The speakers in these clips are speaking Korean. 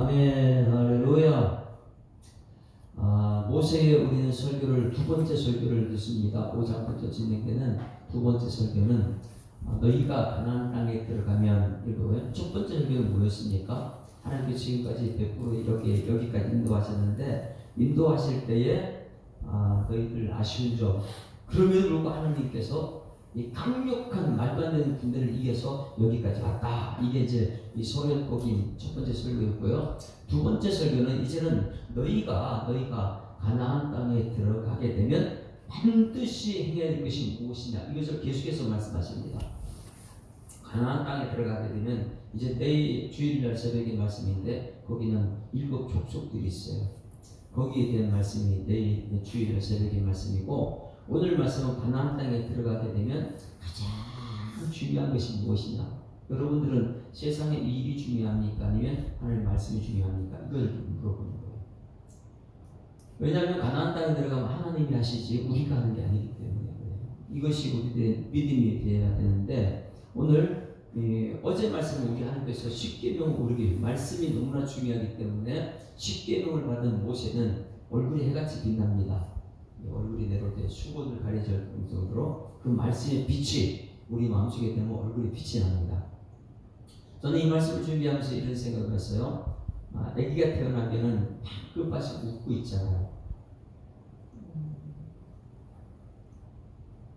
아멘, 할렐루야. 모세의 우리는 설교를 두 번째 설교를 듣습니다. 5장부터 진행되는 두 번째 설교는 너희가 가나안 땅에 들어가면 이거예요. 첫 번째 설교는 뭐였습니까? 하나님께서 지금까지 100% 이렇게 여기까지 인도하셨는데 인도하실 때에 너희들 아쉬운 점 그럼에도 불구하고 하나님께서 이 강력한 말도 안 되는 군대를 이겨서 여기까지 왔다. 이게 이제 이 소련복인 첫 번째 설교였고요. 두 번째 설교는 이제는 너희가 가나안 땅에 들어가게 되면 반드시 행해야 될 것이 무엇이냐 이것을 계속해서 말씀하십니다. 가나안 땅에 들어가게 되면 이제 내일 주일날 새벽의 말씀인데 거기는 7 족속들이 있어요. 거기에 대한 말씀이 내일 주일날 새벽의 말씀이고 오늘 말씀은 가나안 땅에 들어가게 되면 가장 중요한 것이 무엇이냐? 여러분들은 세상의 일이 중요합니까? 아니면 하나님의 말씀이 중요합니까? 이걸 물어보는 거예요. 왜냐하면 가나안 땅에 들어가면 하나님이 하시지 우리가 하는 게 아니기 때문에 그래요. 이것이 우리들의 믿음이 되어야 되는데 오늘 어제 말씀은 우리 하나님께서 십계명을 우리에게 말씀이 너무나 중요하기 때문에 십계명을 받은 모세는 얼굴이 해같이 빛납니다. 얼굴이 내려올 때 수건을 가려질 정도로 그 말씀의 빛이 우리 마음속에 되면 얼굴이 빛이 납니다. 저는 이 말씀을 준비하면서 이런 생각을 했어요. 아기가 태어나면은 끝까지 웃고 있잖아요.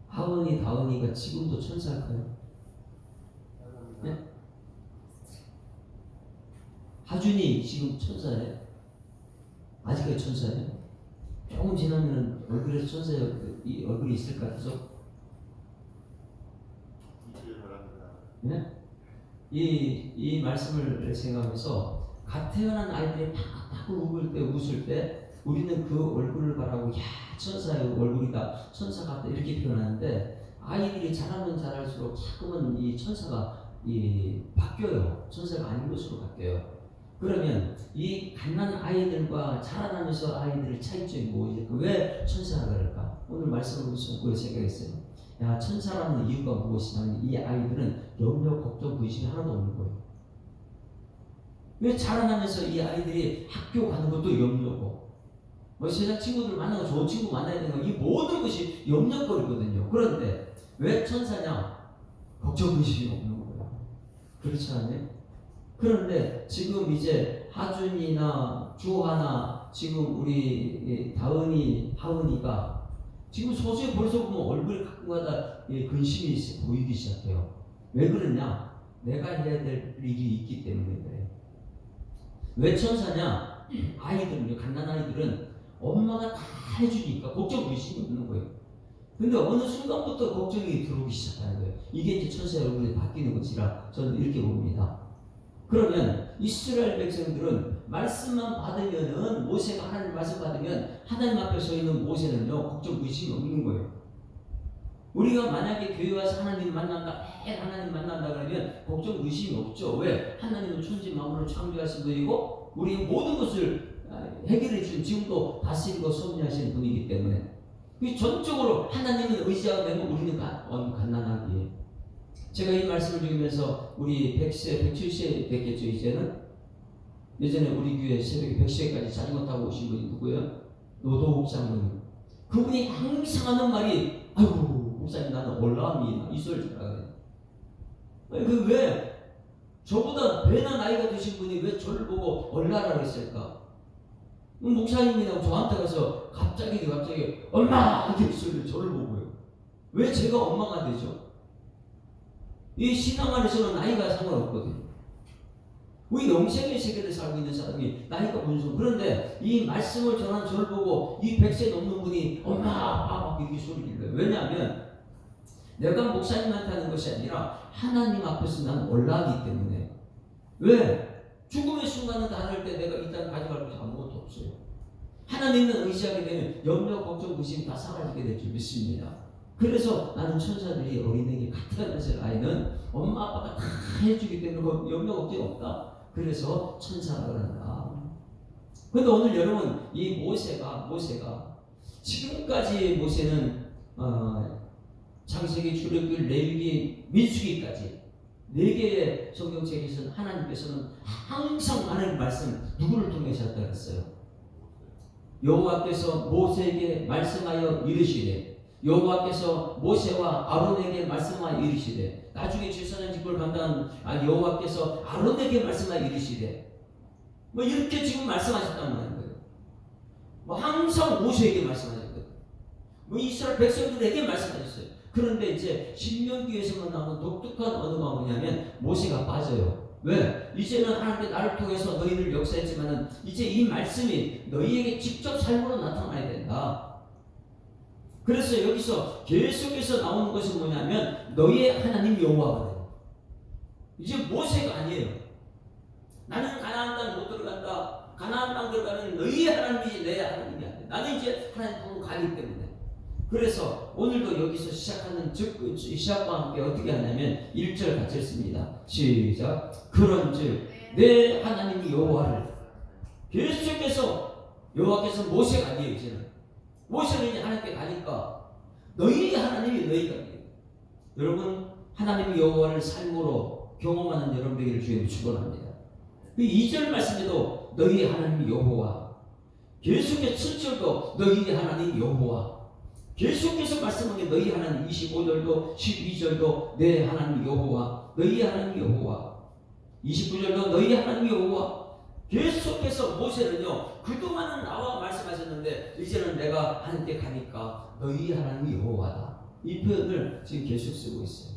하은이, 다은이가 지금도 천사일까요? 네? 하준이 지금 천사예요? 아직까지 천사예요? 조금 지나면 얼굴에 천사의 이 얼굴이 있을까 계속? 네? 이 말씀을 생각하면서 갓 태어난 아이들이 팍팍 웃을 때 우리는 그 얼굴을 바라고 야 천사의 얼굴이다 천사 같다 이렇게 표현하는데 아이들이 자라면 자랄수록 자꾸만 이 천사가 바뀌어요. 천사가 아닌 것으로 바뀌어요. 그러면 이 갓난 아이들과 자라나면서 아이들의 차이점이 뭐일까? 왜 천사라 그럴까? 오늘 말씀을 보면서 그걸 생각했어요. 야 천사라는 이유가 무엇이냐면 이 아이들은 염려, 걱정, 근심이 하나도 없는 거예요. 왜 자라나면서 이 아이들이 학교 가는 것도 염려고 뭐 세상 친구들 만나고 좋은 친구 만나야 되는 거 이 모든 것이 염려거리거든요. 그런데 왜 천사냐? 걱정, 근심이 없는 거예요. 그렇지 않아요? 그런데 지금 이제 하준이나 주하나 지금 우리 다은이, 하은이가 지금 소수에 벌써 보면 얼굴이 가끔가다 근심이 보이기 시작해요. 왜 그러냐? 내가 해야 될 일이 있기 때문에 그래요. 왜 천사냐? 아이들은요, 갓난아이들은 엄마가 다 해주니까 걱정, 근심이 없는 거예요. 근데 어느 순간부터 걱정이 들어오기 시작하는 거예요. 이게 이제 천사의 얼굴이 바뀌는 것이라 저는 이렇게 봅니다. 그러면 이스라엘 백성들은 말씀만 받으면은 모세가 하나님 말씀 받으면 하나님 앞에 서 있는 모세는요 걱정 의심이 없는 거예요. 우리가 만약에 교회 와서 하나님 만난다, 매일 하나님 만난다 그러면 걱정 의심이 없죠. 왜? 하나님은 천지 만물을 창조하신 분이고 우리 모든 것을 해결해 주신 지금도 다스리고 섭리하시는 분이기 때문에 전적으로 하나님은 의지하게 되면 우리는 갓난아기예요. 제가 이 말씀을 드리면서 우리 100세, 107세 됐겠죠 이제는? 예전에 우리 교회 새벽에 100세까지 자전거 타고 오신 분이 누구예요? 노도욱 장로님. 그분이 항상 하는 말이 아이고 목사님 나는 올라갑니다 이 소리를 잘하거든요. 그 왜 저보다 배나 나이가 드신 분이 왜 저를 보고 올라라고 했을까? 목사님이라고 저한테 가서 갑자기 엄마 이렇게 소리를 저를 보고요. 왜 제가 엄마가 되죠? 이 신앙 안에서는 나이가 상관없거든요. 우리 영생의 세계를 살고 있는 사람이 나이가 무슨 그런데 이 말씀을 전한 저를 보고 이 100세 넘는 분이 엄마 아빠 막 이렇게 소리를 내요. 왜냐하면 내가 목사님한테 하는 것이 아니라 하나님 앞에서 난 올라가기 때문에. 왜? 죽음의 순간은 다를 때 내가 일단 가져갈 것이 아무것도 없어요. 하나님을 의지하게 되면 염려, 걱정, 근심이 다 사라지게 될 줄 믿습니다. 그래서 나는 천사들이 어린애기 같아면서 아이는 엄마 아빠가 다 해주기 때문에 염려 걱정이 없다. 그래서 천사라고 한다. 그런데 오늘 여러분 이 모세가 지금까지 모세는 창세기, 출애굽기, 레위기, 민수기까지 4개의 성경책에서는 하나님께서는 항상 하나님 말씀 누구를 통해서 했다 그랬어요? 여호와께서 모세에게 말씀하여 이르시되, 여호와께서 모세와 아론에게 말씀하여 이르시되, 나중에 제사장 직분을 감당한 여호와께서 아론에게 말씀하여 이르시되, 뭐 이렇게 지금 말씀하셨단 말이에요. 뭐 항상 모세에게 말씀하셨거든요. 뭐 이스라엘 백성들에게 말씀하셨어요. 그런데 이제 신명기에서만 나오는 독특한 언어가 뭐냐면 모세가 빠져요. 왜? 이제는 하나님께 나를 통해서 너희를 역사했지만은 이제 이 말씀이 너희에게 직접 삶으로 나타나야 된다. 그래서 여기서 계속해서 나오는 것은 뭐냐면 너희의 하나님 여호와거든요. 이제 모세가 아니에요. 나는 가나안 땅 못 들어간다. 가나안 땅 들어가는 너희의 하나님이지 내 하나님이 아니야. 나는 이제 하나님 보고 가기 때문에. 그래서 오늘도 여기서 시작하는 시작과 함께 어떻게 하냐면 1절 같이 읽습니다. 시작. 그런즉 내 하나님 여호와를, 계속해서 여호와께서 모세가 아니에요. 이제는 모세는 이제 하나님께 가니까 너희 하나님이 너희가 아니에요. 여러분 하나님 여호와를 삶으로 경험하는 여러분에게 주님 축원합니다. 그 2절 말씀에도 너희 하나님 여호와, 계속해서 7절도 너희 하나님 여호와, 계속해서 말씀한 게 너희 하나님, 25절도 12절도 내 하나님 여호와, 너희 하나님 여호와, 29절도 너희 하나님 여호와. 계속해서 모세는요 그동안은 나와 말씀하셨는데 이제는 내가 하나님께 가니까 너희 하나님 여호와다, 이 표현을 지금 계속 쓰고 있어요.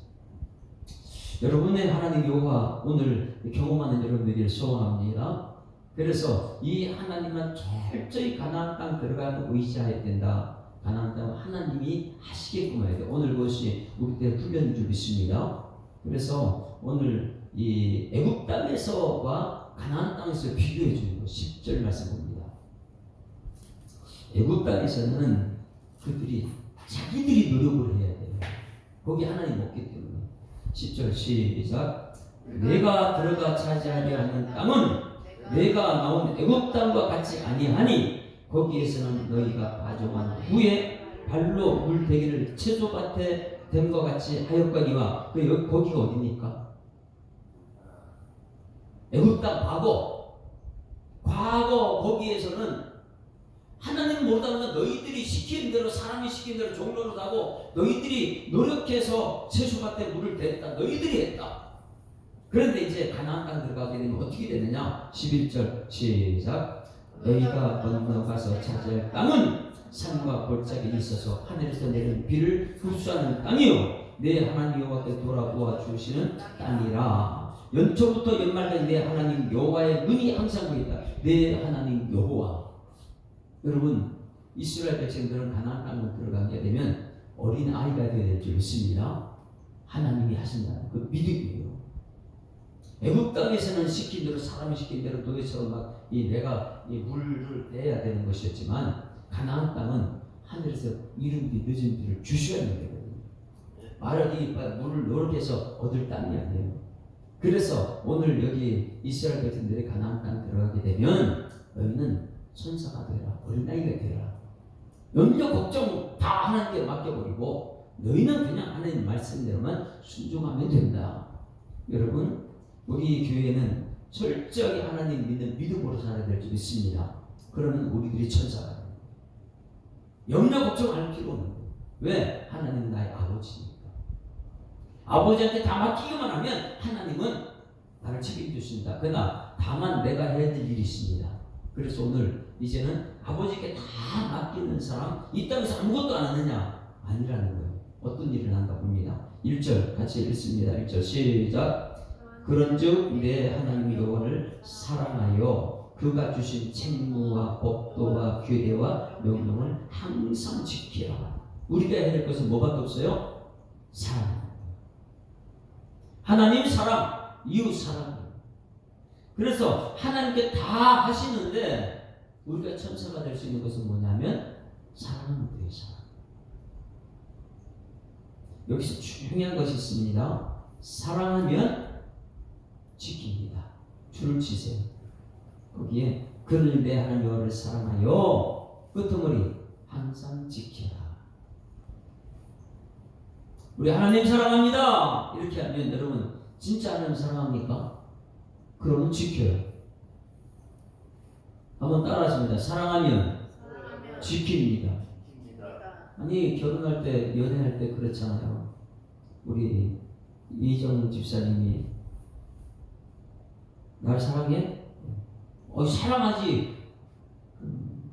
여러분의 하나님 여호와 오늘 경험하는 여러분들이 소원합니다. 그래서 이 하나님만 철저히 가나안 땅 들어가는 의지해야 된다. 가나안 땅은 하나님이 하시게끔 해야 돼. 오늘 그것이 우리 때 훈련인 줄 믿습니다. 그래서 오늘 이 애굽 땅에서와 가나안 땅에서 비교해 주는 거 10절 말씀 봅니다. 애굽 땅에서는 그들이 자기들이 노력을 해야 돼요. 거기 하나님 없기 때문에. 10절 시작. 내가 들어가 차지하려 하는 땅은 내가 나온 애굽 땅과 같이 아니하니 거기에서는 너희가 파종한 후에 발로 물 대기를 채소밭에 됨과 같이 하였거니와. 거기가 어디입니까? 애굽 땅 과거 거기에서는 하나님 못하면 너희들이 시키는 대로, 사람이 시키는 대로 종로를 하고 너희들이 노력해서 채소밭에 물을 댔다. 너희들이 했다. 그런데 이제 가나안 땅 들어가게 되면 어떻게 되느냐? 11절 시작. 너희가 건너가서 차지할 땅은 산과 골짜기에 있어서 하늘에서 내리는 비를 흡수하는 땅이요 내 하나님 여호와께 돌아보아 주시는 땅이라. 연초부터 연말까지 내 하나님 여호와의 눈이 항상 보고 있다. 내 하나님 여호와. 여러분 이스라엘 백성들은 가나안 땅으로 들어가게 되면 어린 아이가 되어야 될 줄 믿습니다. 하나님이 하신다는 그 믿음이에요. 애굽 땅에서는 시킨 대로, 사람이 시킨 대로 너희처럼 막 내가 이 물을 내야 되는 것이었지만 가나안 땅은 하늘에서 이른 비 늦은 비를 주셔야 되거든요. 말을 물을 노력해서 얻을 땅이 아니에요. 그래서 오늘 여기 이스라엘 백성들이 가나안 땅 들어가게 되면 너희는 천사가 되라, 어린아이가 되라, 염려 걱정 다 하나님께 맡겨버리고 너희는 그냥 하나님 말씀대로만 순종하면 된다. 여러분 우리 교회는 철저히 하나님 믿는 믿음으로 살아야 될 줄 믿습니다. 그러면 우리들이 천사가 됩니다. 염려 걱정할 필요 없는 거예요. 왜? 하나님은 나의 아버지니까. 아버지한테 다 맡기기만 하면 하나님은 나를 책임주신다. 그러나 다만 내가 해야 될 일이 있습니다. 그래서 오늘 이제는 아버지께 다 맡기는 사람, 이 땅에서 아무것도 안 하느냐? 아니라는 거예요. 어떤 일을 한다 봅니다. 1절 같이 읽습니다. 1절 시작. 그런즉 내 하나님 여호와를 사랑하여 그가 주신 책무와 법도와 규례와 명령을 항상 지키라. 우리가 해야 될 것은 뭐밖에 없어요? 사랑. 하나님 사랑, 이웃 사랑. 그래서 하나님께 다 하시는데 우리가 천사가 될 수 있는 것은 뭐냐면 사랑하는 거예요. 사랑. 여기서 중요한 것이 있습니다. 사랑하면 지킵니다. 줄을 치세요. 거기에 그를 내 하나님 여호와를 사랑하여 끄트머리 항상 지키라. 우리 하나님 사랑합니다. 이렇게 하면 여러분 진짜 하나님 사랑합니까? 그러면 지켜요. 한번 따라하십니다. 사랑하면 지킵니다. 아니 결혼할 때 연애할 때 그렇잖아요. 우리 이정 집사님이 날 사랑해? 사랑하지.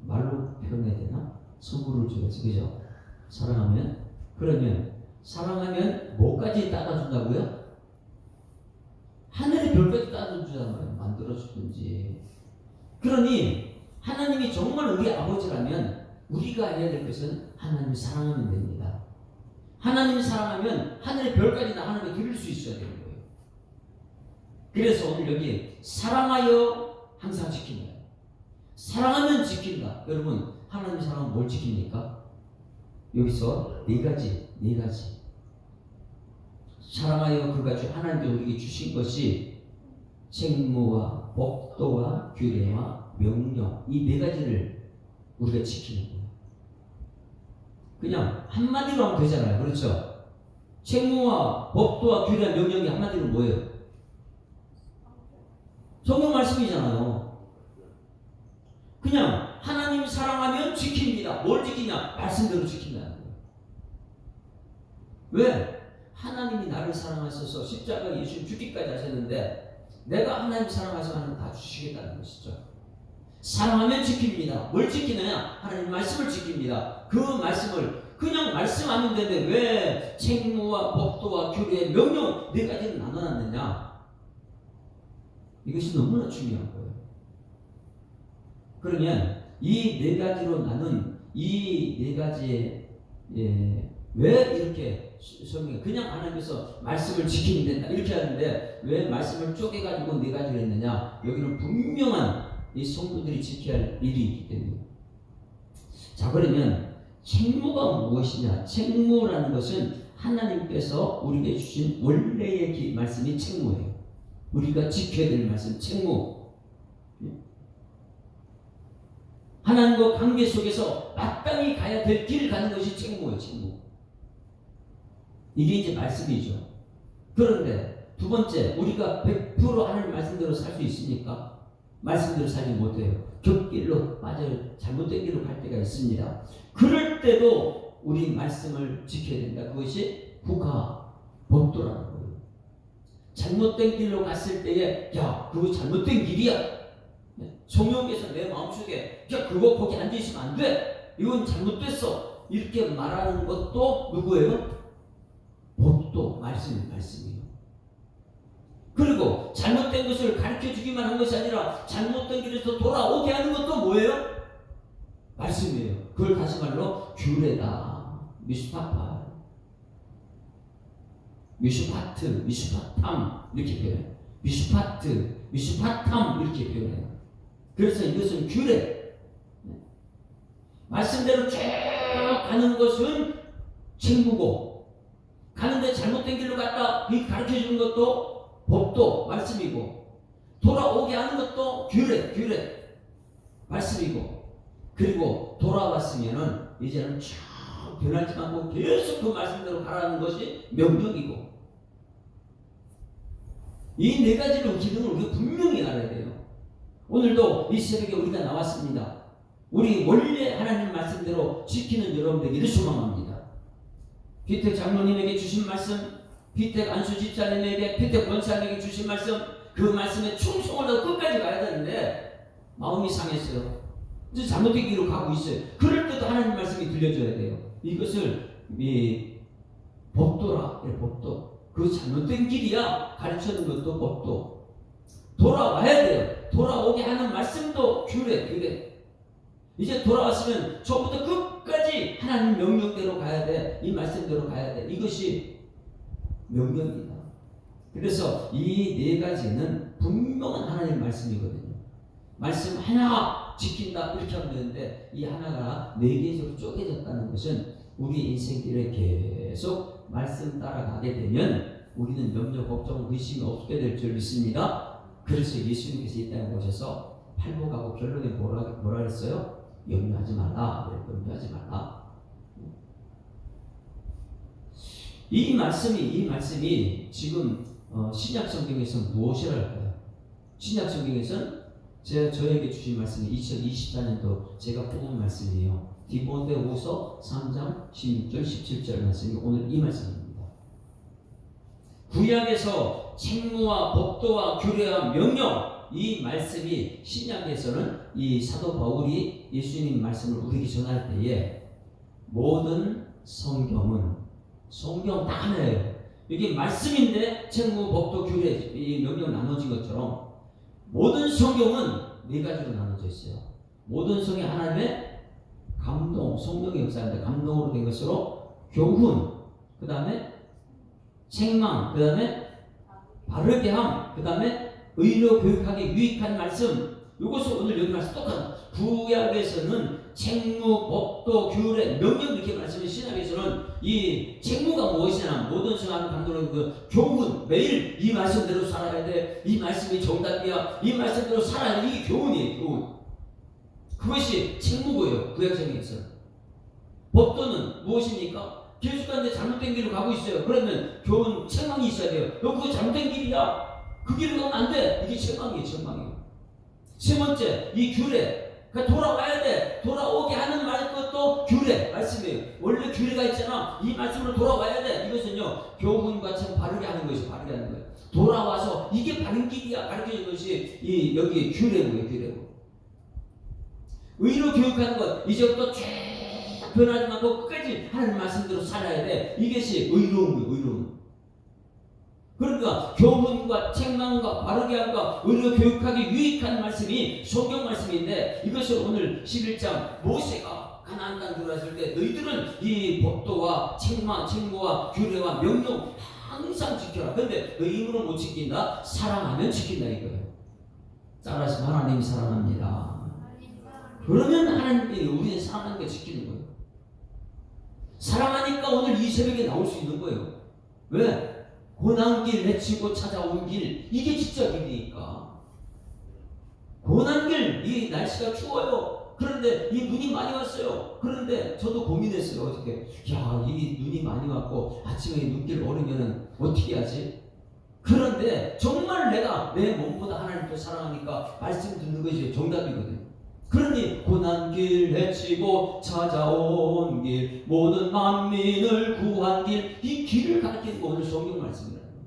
말로 표현해야 되나? 선물을 줘야지, 그죠? 사랑하면. 그러면 사랑하면 뭐까지 따라준다고요? 하늘의 별까지 따라주잖아요. 만들어주든지. 그러니 하나님이 정말 우리 아버지라면 우리가 해야 될 것은 하나님을 사랑하면 됩니다. 하나님을 사랑하면 하늘의 별까지 다 하나님께 드릴 수 있어야 되는 거예요. 그래서 오늘 여기 사랑하여 항상 지킨다. 사랑하면 지킨다. 여러분 하나님 사랑은 뭘 지킵니까? 여기서 네 가지. 사랑하여 그가 하나님께 우리에게 주신 것이 책무와 법도와 규례와 명령, 이 네 가지를 우리가 지키는 거예요. 그냥 한마디로 하면 되잖아요. 그렇죠? 책무와 법도와 규례와 명령이 한마디로 뭐예요? 성경 말씀이잖아요. 그냥 하나님 사랑하면 지킵니다. 뭘 지키냐? 말씀대로 지킨다는 거예요. 왜? 하나님이 나를 사랑하셔서 십자가 예수 죽기까지 하셨는데 내가 하나님 사랑하셔서 하나님 다 주시겠다는 것이죠. 사랑하면 지킵니다. 뭘 지키느냐? 하나님 말씀을 지킵니다. 그 말씀을 그냥 말씀하면 되는데 왜 책무와 법도와 규례, 명령 네 가지를 나눠놨느냐? 이것이 너무나 중요한 거예요. 그러면 이 네 가지로 나눈 이 네 가지의 왜 이렇게 성경에 그냥 하나님께서 말씀을 지키면 된다 이렇게 하는데 왜 말씀을 쪼개가지고 네 가지로 했느냐? 여기는 분명한 이 성도들이 지켜야 할 일이 있기 때문에. 자, 그러면 책무가 무엇이냐? 책무라는 것은 하나님께서 우리에게 주신 원래의 말씀이 책무예요. 우리가 지켜야 될 말씀, 책무. 하나님과 관계 속에서 마땅히 가야 될 길을 가는 것이 책무예요, 책무. 이게 이제 말씀이죠. 그런데 두 번째, 우리가 100% 하나님 말씀대로 살 수 있습니까? 말씀대로 살지 못해요. 곁길로 빠져요. 잘못된 길로 갈 때가 있습니다. 그럴 때도 우리 말씀을 지켜야 된다. 그것이 국가 법도라는 거예요. 잘못된 길로 갔을 때에 야, 그거 잘못된 길이야. 성령께서 내 마음속에 야, 그거 거기 앉아있으면 안 돼. 이건 잘못됐어. 이렇게 말하는 것도 누구예요? 법도 말씀이에요. 그리고 잘못된 것을 가르쳐주기만 한 것이 아니라 잘못된 길에서 돌아오게 하는 것도 뭐예요? 말씀이에요. 그걸 다시 말로 규례다. 미슈파파, 미슈파트, 미슈파탐 이렇게 표현해요. 미슈파트, 미슈파탐 이렇게 표현해요. 그래서 이것은 규례. 말씀대로 쭉 가는 것은 책무고, 가는데 잘못된 길로 갔다 가르쳐주는 것도 법도 말씀이고, 돌아오게 하는 것도 규례 말씀이고, 그리고 돌아왔으면은 이제는 쭉 변하지 않고 계속 그 말씀대로 가라는 것이 명령이고, 이 네 가지로 기능을 우리가 분명히 알아야 돼요. 오늘도 이 새벽에 우리가 나왔습니다. 우리 원래 하나님 말씀대로 지키는 여러분 되기를 소망합니다. 피택 장로님에게 주신 말씀, 피택 안수 집사님에게, 피택 권사님에게 주신 말씀, 그 말씀에 충성을 하고 끝까지 가야 되는데 마음이 상했어요. 이제 잘못된 길로 가고 있어요. 그럴 때도 하나님 말씀이 들려줘야 돼요. 이것을 법도라, 법도. 그 잘못된 길이야. 가르치는 것도 법도. 돌아와야 돼요. 돌아오게 하는 말씀도 규례. 이제 돌아왔으면 처음부터 끝까지 하나님 명령대로 가야 돼. 이 말씀대로 가야 돼. 이것이 명령입니다. 그래서 이 네 가지는 분명한 하나님 말씀이거든요. 말씀 하나 지킨다 이렇게 하면 되는데 이 하나가 네 개로 쪼개졌다는 것은 우리 인생길에 계속 말씀 따라가게 되면 우리는 염려, 걱정, 의심이 없게 될 줄 믿습니다. 그래서 예수님께서 이 땅에 오셔서 팔복하고 결론에 뭐라 그랬어요? 염려하지 말라. 염려하지 말라. 이 말씀이 지금 신약 성경에서 무엇이라 할까요? 신약 성경에서는 저에게 주신 말씀이 2024년도 제가 뽑은 말씀이에요. 디모데후서 3장 16절 17절 말씀이 오늘 이 말씀입니다. 구약에서 책무와 법도와 규례와 명령, 이 말씀이 신약에서는 이 사도 바울이 예수님 말씀을 우리에게 전할 때에 모든 성경은 성경 다 하나예요. 이게 말씀인데 책무, 법도, 규례, 이 명령 나눠진 것처럼 모든 성경은 네 가지로 나눠져 있어요. 모든 성경 하나님의 감동, 성령의 역사인데 감동으로 된 것으로 교훈, 그 다음에 책망, 그 다음에 바르게 함, 그 다음에 의로 교육하기 유익한 말씀. 이것을 오늘 여기 말씀 똑같은 구약에서는 책무, 법도, 규례, 명령 이렇게 말씀해. 신약에서는 이 책무가 무엇이냐, 모든 성하는 감독의 그 교훈, 매일 이 말씀대로 살아야 돼. 이 말씀이 정답이야. 이 말씀대로 살아야 돼. 이게 교훈이에요. 교훈. 그것이 책무고요. 구약성경에서는. 법도는 무엇입니까? 예수 가는데 잘못된 길로 가고 있어요. 그러면 교훈, 책망이 있어야 돼요. 너 그거 잘못된 길이야. 그 길로 가면 안 돼. 이게 책망이에요. 책망이에요. 세 번째, 이 규례. 그러니까 돌아와야 돼. 돌아오게 하는 말 것도 규례, 말씀이에요. 원래 규례가 있잖아. 이 말씀으로 돌아와야 돼. 이것은요, 교훈과 참 바르게 하는 것이 바르게 하는 거예요. 돌아와서 이게 바른 길이야. 가르쳐주는 것이 이 여기 규례고요. 규례고. 의로 교육하는 것. 이제부터 쭉 변하지 말고 끝까지 하나님 말씀대로 살아야 돼. 이것이 의로운 거예요. 의로운. 그러니까 교훈과 책망과 바르게 함과 의로 교육하기 유익한 말씀이 성경 말씀인데, 이것을 오늘 11장 모세가 가나안 땅 들어왔을 때 너희들은 이 법도와 책망, 책무와 규례와 명령 항상 지켜라. 근데 너희 힘으로 못 지킨다? 사랑하면 지킨다 이거예요. 따라서 하나님이 사랑합니다. 그러면 하나님이 우리는 사랑하는 거 지키는 거예요. 사랑하니까 오늘 이 새벽에 나올 수 있는 거예요. 왜? 고난길 헤치고 찾아온 길, 이게 진짜 길이니까. 고난길, 이 날씨가 추워요. 그런데 이 눈이 많이 왔어요. 그런데 저도 고민했어요. 어떻게, 야, 이 눈이 많이 왔고 아침에 눈길 오르면은 어떻게 하지? 그런데 정말 내가 내 몸보다 하나님께 사랑하니까 말씀 듣는 것이 정답이거든요. 그러니 고난길 헤치고 찾아온 길, 모든 만민을 구한 길, 이 길을 가리키는 거 오늘 성경 말씀이라는 거예요.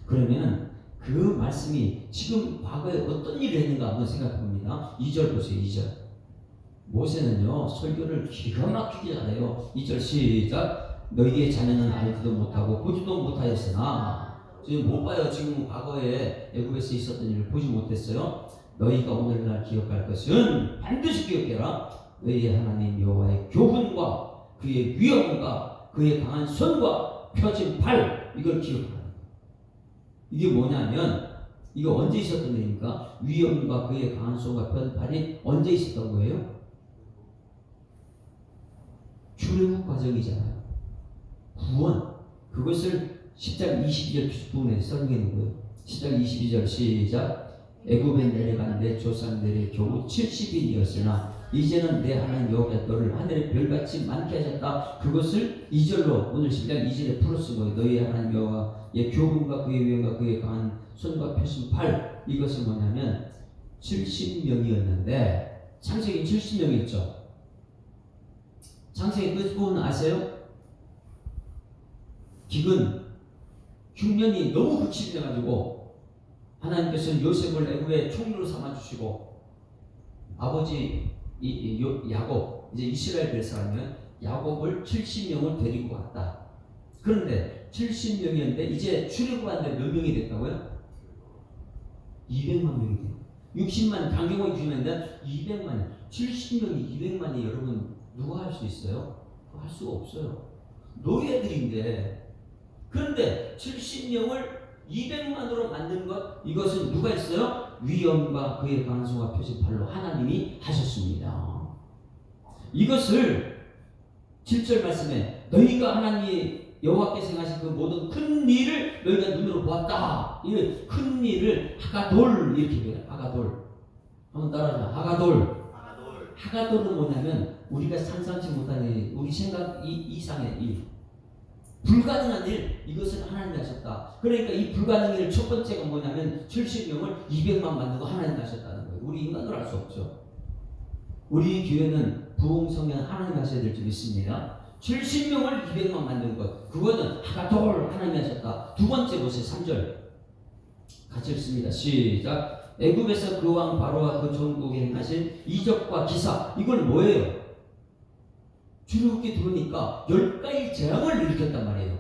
그러면 그 말씀이 지금 과거에 어떤 일을 했는가 한번 생각해 봅니다. 2절 보세요. 2절. 모세는요 설교를 기가 막히게 잘해요. 2절 시작. 너희의 자녀는 알지도 못하고 보지도 못하였으나, 지금 못 봐요. 지금 과거에 애굽에서 있었던 일을 보지 못했어요. 너희가 오늘날 기억할 것은 반드시 기억해라. 너희의 하나님 여호와의 교훈과 그의 위엄과 그의 강한 손과 펴진 팔, 이걸 기억하라. 이게 뭐냐면, 이거 언제 있었던 일입니까? 위엄과 그의 강한 손과 펴진 팔이 언제 있었던 거예요? 출애굽 과정이잖아요. 구원. 그것을 10장 22절 부분에 설명하는 거예요. 10장 22절 시작. 애굽에 내려간 내 조상들의 겨우 70인이었으나 이제는 내 하나님 여호와가 너를 하늘의 별같이 많게 하셨다. 그것을 2절로, 오늘 10장 2절에 풀어쓴 거예요. 너희의 하나님 여호와의 교훈과 그의 위엄과 그의 강한 손과 펴신 팔. 이것은 뭐냐면 70명이었는데 창세기 70명이었죠. 창세기 끝부분 아세요? 기근 흉년이 너무 극심해가지고 하나님께서는 요셉을 애굽의 총리로 삼아주시고, 아버지 야곱, 이제 이스라엘 될 사람이면 야곱을 70명을 데리고 왔다. 그런데 70명이었는데 이제 출애굽하는데 몇 명이 됐다고요? 200만 명이 돼요. 60만 강경하게 주는데 200만, 70명이 200만이 여러분 누가 할 수 있어요? 그거 할 수가 없어요. 노예들인데. 그런데 70명을 200만으로 만든 것, 이것은 누가 했어요? 위엄과 그의 강성과 표신 팔로 하나님이 하셨습니다. 이것을 7절 말씀에 너희가 하나님 여호와께서 행하신 그 모든 큰 일을 너희가 눈으로 보았다. 이 큰 일을 하가돌 이렇게 해요. 하가돌. 한번 따라하자. 하가돌. 하가돌은 뭐냐면 우리가 상상치 못하는 우리 생각 이상의 일. 불가능한 일, 이것을 하나님이 하셨다. 그러니까 이 불가능한 일 첫 번째가 뭐냐면 70명을 200만 만든 거 하나님이 하셨다는 거예요. 우리 인간으로 할 수 없죠. 우리 교회는 부흥성령 하나님이 하셔야 될 줄 믿습니다. 70명을 200만 만든 것, 그거는 하가돌 하나님이 하셨다. 두 번째 보세요. 3절 같이 읽습니다. 시작. 애굽에서 그 왕 바로와 그 전국에 행하신 이적과 기사, 이걸 뭐예요? 주룩게 들으니까 10가지 재앙을 일으켰단 말이에요.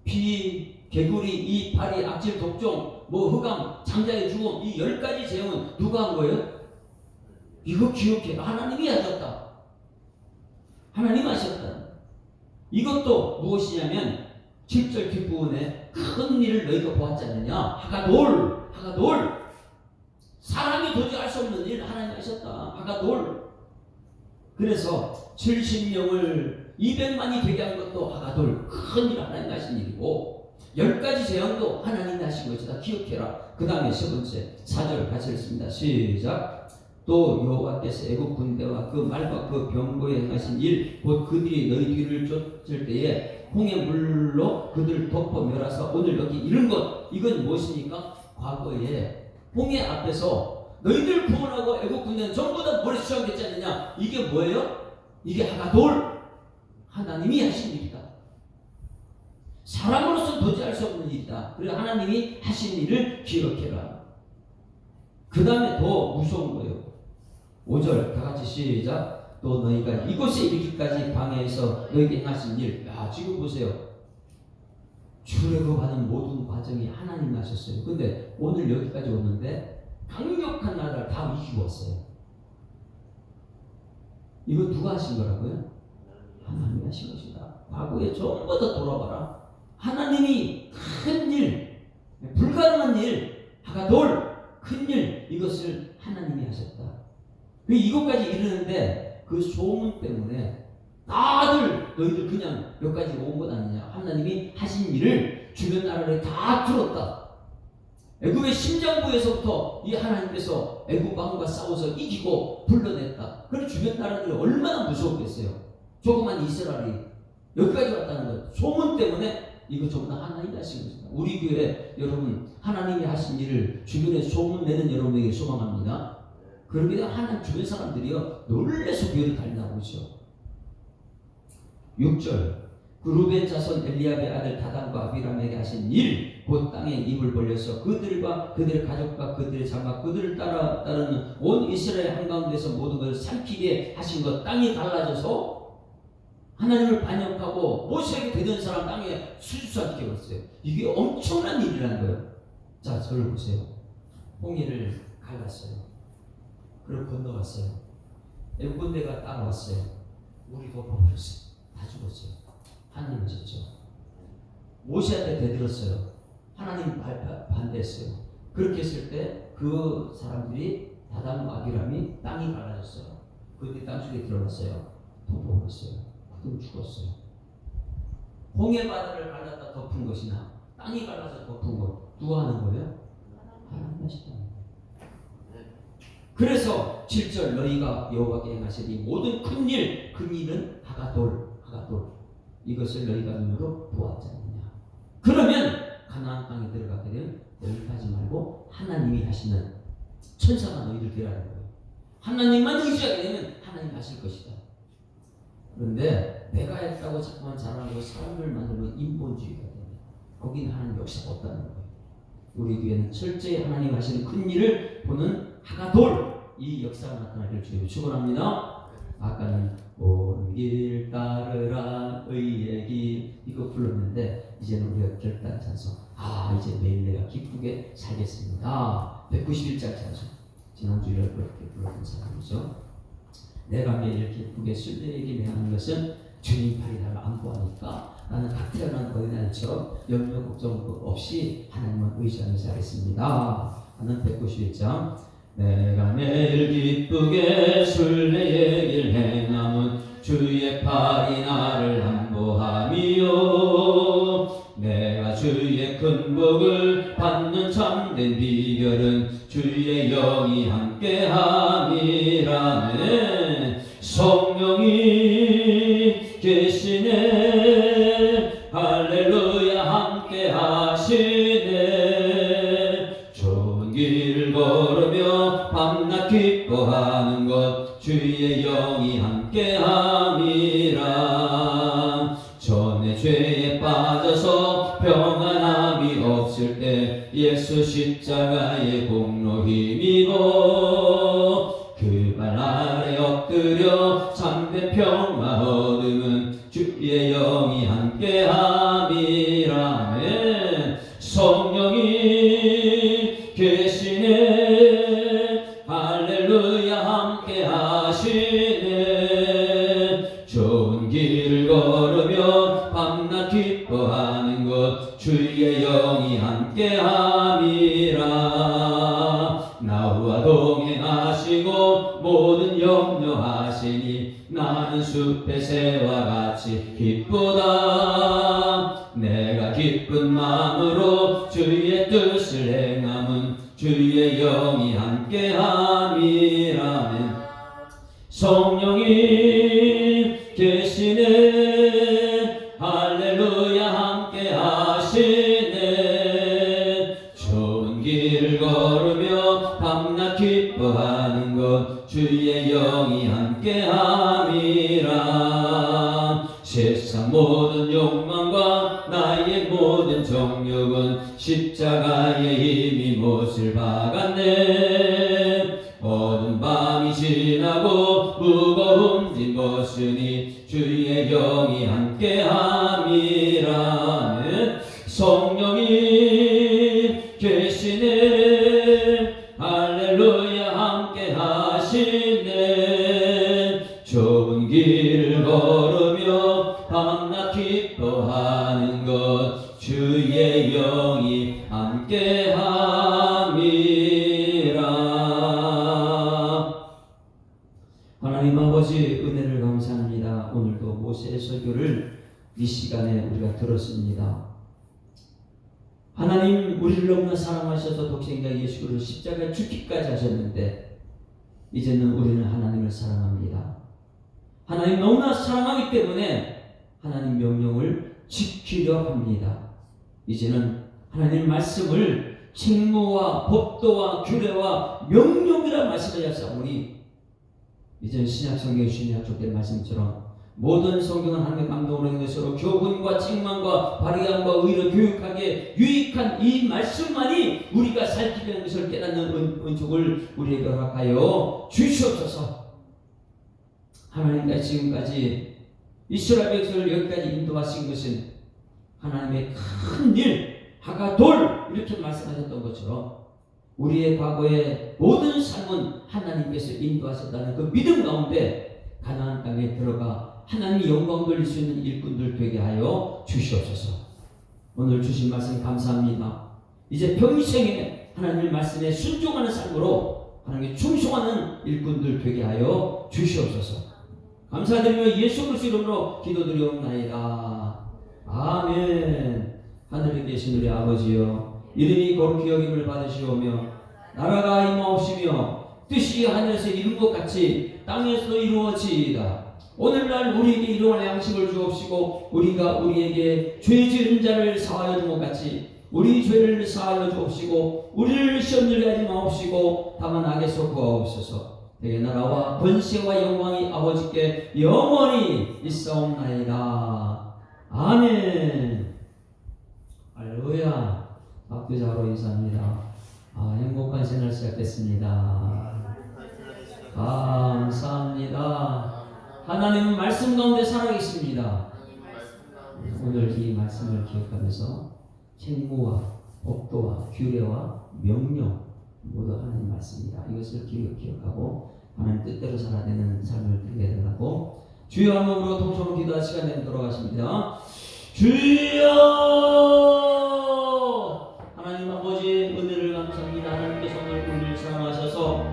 피, 개구리, 이, 파리, 악질, 독종, 흑암, 장자의 죽음, 이 10가지 재앙은 누가 한 거예요? 이거 기억해. 하나님이 하셨다. 하나님 하셨다. 이것도 무엇이냐면 7절 뒷부분에 큰 일을 너희가 보았지 않느냐. 하가돌. 사람이 도저히 할 수 없는 일 하나님 하셨다. 하가돌. 그래서 70명을 200만이 되게 한 것도 하가돌, 큰 일 하나님 하신 일이고 10가지 재앙도 하나님이 하신 것이다. 기억해라. 그 다음에 세 번째 4절 같이 읽습니다. 시작. 또 여호와께서 애굽 군대와 그 말과 그 병거에 행하신 일, 곧 그들이 너희 뒤를 쫓을 때에 홍해 물로 그들을 덮어 멸하사 오늘 여기 이른 것, 이건 무엇입니까? 과거에 홍해 앞에서 너희들 구원하고 애국 군대는 전부 다 머리 수장됐지 않느냐. 이게 뭐예요? 이게 하가돌, 하나님이 하신 일이다. 사람으로서 도저히 할 수 없는 일이다. 그리고 하나님이 하신 일을 기억해라. 그 다음에 더 무서운 거예요. 5절 다 같이 시작. 또 너희가 이곳에 이르기까지 광야에서 너희에게 행하신 일. 야, 지금 보세요. 출애굽하는 모든 과정이 하나님이 하셨어요. 근데 오늘 여기까지 오는데 강력한 나라를 다 이기고 왔어요. 이거 누가 하신 거라고요? 하나님이 하신 것이다. 과거에 전부 다 돌아봐라. 하나님이 큰 일, 불가능한 일, 하가돌, 큰 일, 이것을 하나님이 하셨다. 이것까지 이르는데 그 소문 때문에 다들 너희들 그냥 몇 가지 온 것 아니냐. 하나님이 하신 일을 주변 나라를 다 들었다. 애굽의 심장부에서부터 이 하나님께서 애굽 왕과 싸워서 이기고 불러냈다. 그럼 주변 나라들이 얼마나 무서웠겠어요. 조그만 이스라엘이 여기까지 왔다는 것. 소문 때문에 이거 전부 다 하나님이 하신 것입니다. 우리 교회 여러분, 하나님이 하신 일을 주변에 소문내는 여러분에게 소망합니다. 그러면 하나님 주변 사람들이요 놀래서 교회를 다니나보죠. 6절 그 루벤 자손 엘리압의 아들 다단과 아비람에게 하신 일, 곧 땅에 입을 벌려서 그들과 그들의 가족과 그들의 장막 그들을 따르는 온 이스라엘 한가운데서 모든 것을 삼키게 하신 것, 땅이 갈라져서 하나님을 반역하고 모세에게 되던 사람 땅에 수수하게 버렸어요. 이게 엄청난 일이라는 거예요. 자, 저를 보세요. 홍해를 갈랐어요. 그리고 건너갔어요. 애굽 군대가 따라왔어요. 물이 덮어버렸어요. 다 죽었어요. 하나님 하셨죠. 모세한테 대들었어요. 하나님 반대했어요. 그렇게 했을 때 그 사람들이 다단과 아비람이 땅이 갈라졌어요. 그때 땅속에 들어갔어요. 덮어버렸어요. 그들은 죽었어요. 홍해 바다를 갈라다 덮은 것이나 땅이 갈라서 덮은 것, 누가 하는 거예요? 하나님 하시다. 그래서 7절 너희가 여호와께 행하신 이 모든 큰 일, 그 일은 하가돌, 이것을 너희가 눈으로 보았지 않느냐. 그러면 가나안 땅에 들어가게 되면 너희가 하지 말고 하나님이 하시는 천사가 너희들 되라는 거예요. 하나님만 의지하게 되면 하나님 하실 것이다. 그런데 내가 했다고 자꾸만 자랑하고 사람을 만들면 인본주의가 됩니다. 거기는 하나님 역사가 없다는 거예요. 우리 교회는 철저히 하나님 하시는 큰 일을 보는 하가돌, 이 역사가 나타나기를 주님을 축원합니다. 아까는 온 길 따르라 의의 길 이거 불렀는데 이제는 우리가 결단 찬송, 이제 매일 내가 기쁘게 살겠습니다. 191장 찬송, 지난주에 그렇게 불렀던 사람이죠. 내가 매일 기쁘게 술래에게 매하는 것은 주님 팔이 나를 안보하니까 나는 각 태어난 어린아이처럼 염려 걱정 없이 하나님만 의지하면서 살겠습니다. 하는 191장. 내가 매일 기쁘게 순례의 길 행함은 주의 팔이 나를 안보함이요. 내가 주의 큰 복을 받는 참된 비결은 주의 영이 함께함이라네. 성령이 계시네. 기뻐하는 것 주의 영이 함께함이라. 전에 죄에 빠져서 평안함이 없을 때 예수 십자가의 공로 힘입어 그 발 아래 엎드려 참된 평화 얻음은 주의 영이 함께함이라. 성령이 계시네. 할렐루야 함께 하시네. 좋은 길을 걸으며 밤낮 기뻐하는 것 주의 영이 함께 함이라. 나와 동행하시고 모든 염려하시니 나는 숲의 새와 같이 기쁘다. 내가 기쁜 마음으로 주의 뜻을 행함은 주의 영이 함께함이라면. 성령이 계시네. 할렐루야 함께 하시네. 좋은 길을 걸으며 밤낮 기뻐하는 것 주의 영이 함께함이라. 세상 모든 욕망과 나의 모든 정욕은 십자가의 힘이 못을 박았네. 어두운 밤이 지나고 무거운 짐 벗으니 주의 영이 함께함이라. 성령이 계시네. 할렐루야 함께 하시네. 좋은 길을 걸으며 밤낮 기뻐하는 것 주의 영이 함께함이라. 하나님 아버지 은혜를 감사합니다. 오늘도 모세의 설교를 이 시간에 우리가 들었습니다. 하나님 우리를 너무나 사랑하셔서 독생자 예수 그리스도를 십자가에 죽기까지 하셨는데 이제는 우리는 하나님을 사랑합니다. 하나님 너무나 사랑하기 때문에 하나님 명령을 지키려 합니다. 이제는 하나님 말씀을 책무와 법도와 규례와 명령이라 말씀하셨사오니 이제는 신약 성경에 주신 약속된 말씀처럼 모든 성경은 하나님의 감동으로 있는 것으로 교훈과 책망과 바르게함과 의로 교육하기에 유익한 이 말씀만이 우리가 살게 되는 것을 깨닫는 은총을 우리에게 허락하여 주시옵소서. 하나님께서 지금까지 이스라엘 백성을 여기까지 인도하신 것은 하나님의 큰 일, 하가돌 이렇게 말씀하셨던 것처럼 우리의 과거의 모든 삶은 하나님께서 인도하셨다는 그 믿음 가운데 가나안 땅에 들어가 하나님의 영광 돌릴 수 있는 일꾼들 되게 하여 주시옵소서. 오늘 주신 말씀 감사합니다. 이제 평생에 하나님의 말씀에 순종하는 삶으로 하나님께 충성하는 일꾼들 되게 하여 주시옵소서. 감사드리며 예수 그리스도 이름으로 기도드리옵나이다. 아멘. 하늘에 계신 우리 아버지여, 이름이 거룩히 여김을 받으시오며 나라가 임하옵시며 뜻이 하늘에서 이룬 것 같이 땅에서도 이루어지이다. 오늘날 우리에게 일용할 양식을 주옵시고 우리가 우리에게 죄 지은 자를 사하여 준 것 같이 우리 죄를 사하여 주옵시고 우리를 시험들게 하지 마옵시고 다만 악에서 구하옵소서. 내게 나라와 권세와 영광이 아버지께 영원히 있사옵나이다. 아멘. 할렐루야. 박교자로 인사합니다. 행복한 생활 시작됐습니다. 감사합니다. 하나님은 말씀 가운데 살아계십니다. 오늘 이 말씀을 기억하면서 책무와 법도와 규례와 명령 모두 하나님 말씀입니다. 이것을 기억하고 하나님 뜻대로 살아야 되는 삶을 살게 되라고 주여 한 몸으로 통성으로 기도할 시간 되도록 하십니다. 주여 하나님 아버지 은혜를 감사합니다. 하나님께서 오늘 우리를 사랑하셔서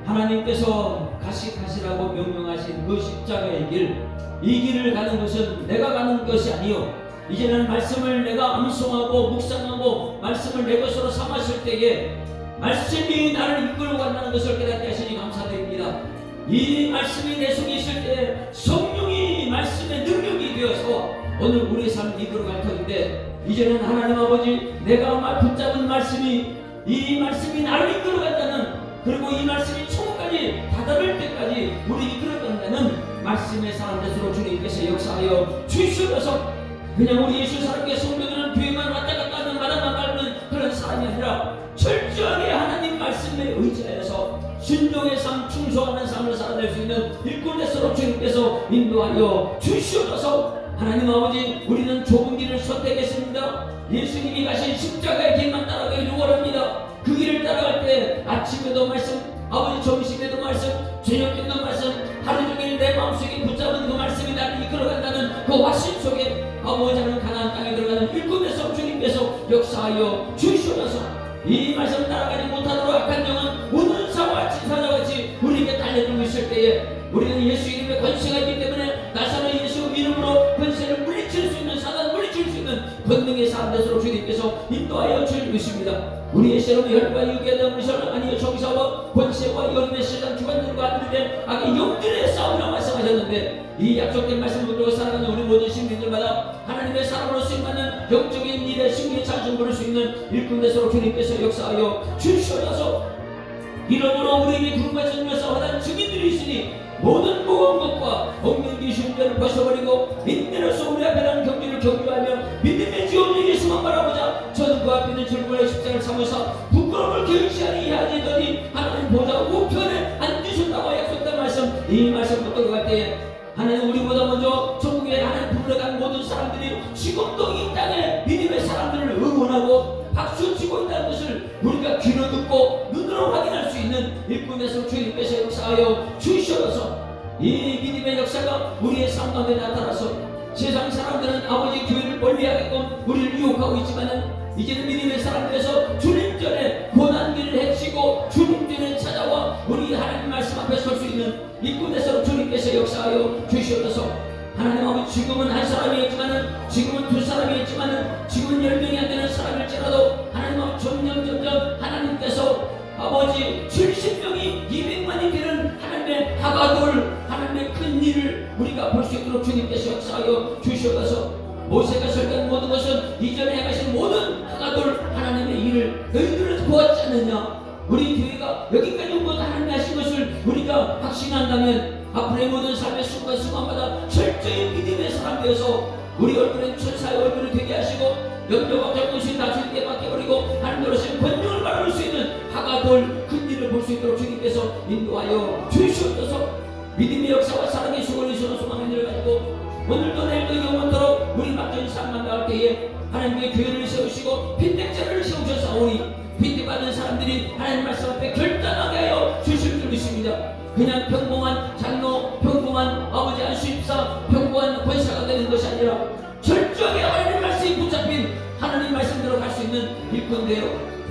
하나님께서 가시라고 명령하신 그 십자가의 길, 이 길을 가는 것은 내가 가는 것이 아니요 이제는 말씀을 내가 암송하고 묵상하고 말씀을 내 것으로 삼았을 때에 말씀이 나를 이끌고 간다는 것을 깨닫게 하시니 감사드립니다. 이 말씀이 내 속에 있을 때 성령이 말씀의 능력이 되어서 오늘 우리의 삶을 이끌어갈 터인데 이제는 하나님 아버지 내가 붙잡은 말씀이 이 말씀이 나를 이끌어간다는 그리고 이 말씀이 천국까지 끝까지 다다를 때까지 우리 이끌어간다는 말씀의 사람 되도록 주님께서 역사하여 주시옵소서. 그냥 우리 예수 사람의 성도들은 교회만 왔다 갔다 하는 마당만 밟는 그런 사람이 아니라 철저하게 하나님 말씀에 의지하여서 순종의 삶, 충성하는 삶을 살아낼 수 있는 일꾼에서 주님께서 인도하여 주시옵소서. 하나님 아버지, 우리는 좁은 길을 선택했습니다. 예수님이 가신 십자가의 길만 따라가기를 원합니다. 그 길을 따라갈 때 아침에도 말씀, 아버지 점심에도 말씀, 저녁 때도 말씀, 하루 종일 내 마음속에 붙잡은 그 말씀이 나를 이끌어간다는 그 확신 속에 아버지 하는 가나안 땅에 들어가는 일꾼에서 주님께서 역사하여 주시옵소서. 이 말씀 따라가지 못하도록 악한 영은 우는 사와 같이 우리에게 달려들고 있을 때에 우리는 예수 이름의 권세가 있기 때문에 나사렛 예수 이름으로 권세를 물리칠 수 있는, 사단 물리칠 수 있는 권능의 사람 되도록 주님께서 인도하여 주십니다. 우리의 세력은 혈과 육에 대한 의사는 아니요 정사와 권세와 여름의 세상 주관들과 아들된 악의 영들의 싸움이라고 말씀하셨는데, 이 약속된 말씀을 붙들고 살아가는 우리 모든 시민들마다 하나님의 사람으로 쓰임받는 영적인 일에 승리의 찬송 부를 수 있는 일꾼 되도록 주님께서 역사하여 주시옵소서. 이러므로 우리에게 구름과 화단 증인들이 있으니 모든 무거운 것과 엉뚱기 쉬운데를 벗어버리고 인내로서 우리 앞에 나는 경주를 경주하며 믿음의 지원을 예수만 바라보자. 저는 그 앞에 있는 질문의 십자가를 삼으사 부끄러움을 결시하니 하지더니 하나님 보좌 우편에 앉으셨다고 약속된 말씀, 이 말씀 붙들어갈 때에 하나님 우리보다 먼저 천국에 하나님 불러간 모든 사람들이 지금도 이 땅에 믿음의 사람들을 응원하고 박수치고 있다는 것을 우리가 귀로 듣고 눈으로 확인할 수 있는 일꾼에서 주님께서 역사하여 주시옵소서. 이 믿음의 역사가 우리의 삶 가운데 나타나서 세상 사람들은 아버지 교회를 멀리하게끔 우리를 유혹하고 있지만은 이제는 믿음의 사람들에서 주님 전에 고난길을 헤치고 주님 전에 찾아와 우리 하나님 말씀 앞에 설 수 있는 일꾼에서 주님께서 역사하여 주시옵소서. 하나님 아버지, 지금은 한 사람이었지만은, 지금은 두 사람이었지만은, 지금은 10명이 안 되는 사람일지라도 하나님 아버지 점점 하나님께서 아버지 70명이 200만이 되는 하나님의 하가돌, 하나님의 큰 일을 우리가 볼 수 있도록 주님께서 역사하여 주시옵소서. 모세가 설계한 모든 것은 이전에 행하신 모든 하가돌 하나님의 일을 너희들은 보았지 않느냐? 우리 교회가 여기까지 온 것 하나님이 하신 것을 우리가 확신한다면 앞으로의 모든 삶의 순간순간마다 철저히 믿음의 사람 되어서 우리 얼굴에 천사의 얼굴을 되게 하시고 영적과 정신이 다 주님께 맡겨버리고 하나님으로서 권능을 바라볼 수 있는 하가돌 큰 일을 볼 수 있도록 주님께서 인도하여 주시옵소서. 믿음의 역사와 사랑의 수고를 이수는 소망의 일을 가지고 오늘도 내일도 영원토록 우리 맡겨진 삶만 나갈 때에 하나님의 교회를 세우시고 빈택자를 세우셨사오니 빈택받은 사람들이 하나님 말씀 앞에 결단하게 하여 주실 줄 믿습니다. 그냥 평범한 장로, 평범한 아버지 안수입사, 평범한 권사가 되는 것이 아니라 철저하게 하나님 말씀이 붙잡힌 하나님 말씀대로 갈 수 있는 일꾼되어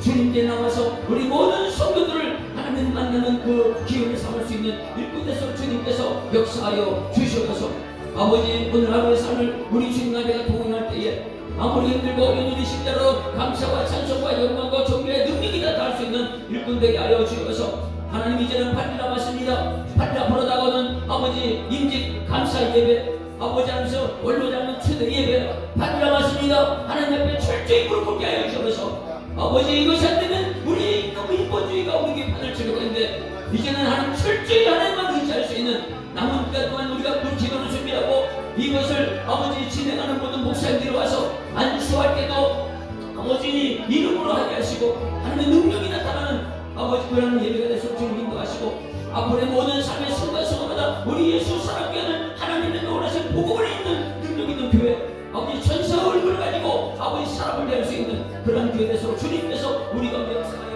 주님께 나와서 우리 모든 성도들을 하나님 만나는 그 기회를 삼을 수 있는 일꾼에서 주님께서 역사하여 주시옵소서. 아버지, 오늘 하루의 삶을 우리 주님과 내가 동행할 때에 아무리 힘들고 어려운 일이 십자로 감사와 찬송과 영광과 존귀의 능력이 다 할 수 있는 일꾼 되게 하여 주옵소서. 하나님, 이제는 8일 남았습니다. 8일 앞으로 다가오는 아버지 임직 감사 예배, 아버지 하면서 원로장은 최대 예배 8일 남았습니다. 하나님 앞에 철저히 무릎 꿇게 하여 주옵소서. 아버지, 이것이 안 되면 우리 너무 인본주의가 우리에게 판을 치려고 했는데 이제는 하나님 철저히 하나님만 의지할 수 있는 남은 기간 동안 우리가 그 기도를 준비하고 이것을 아버지 진행하는 모든 목사님들이 와서 안수할 때도 아버지 이름으로 하게 하시고 하나님의 능력이 나타나는 아버지 그런 예배가 돼서 주님 인도하시고 앞으로의 모든 삶의 순간순간마다 우리 예수 사랑교회는 하나님의 놀라신 복음을 있는 능력 있는 교회, 아버지 천사 얼굴을 가지고 아버지 사람을 대할 수 있는 그런 교회 돼서 주님께서 우리 가운데 역사하여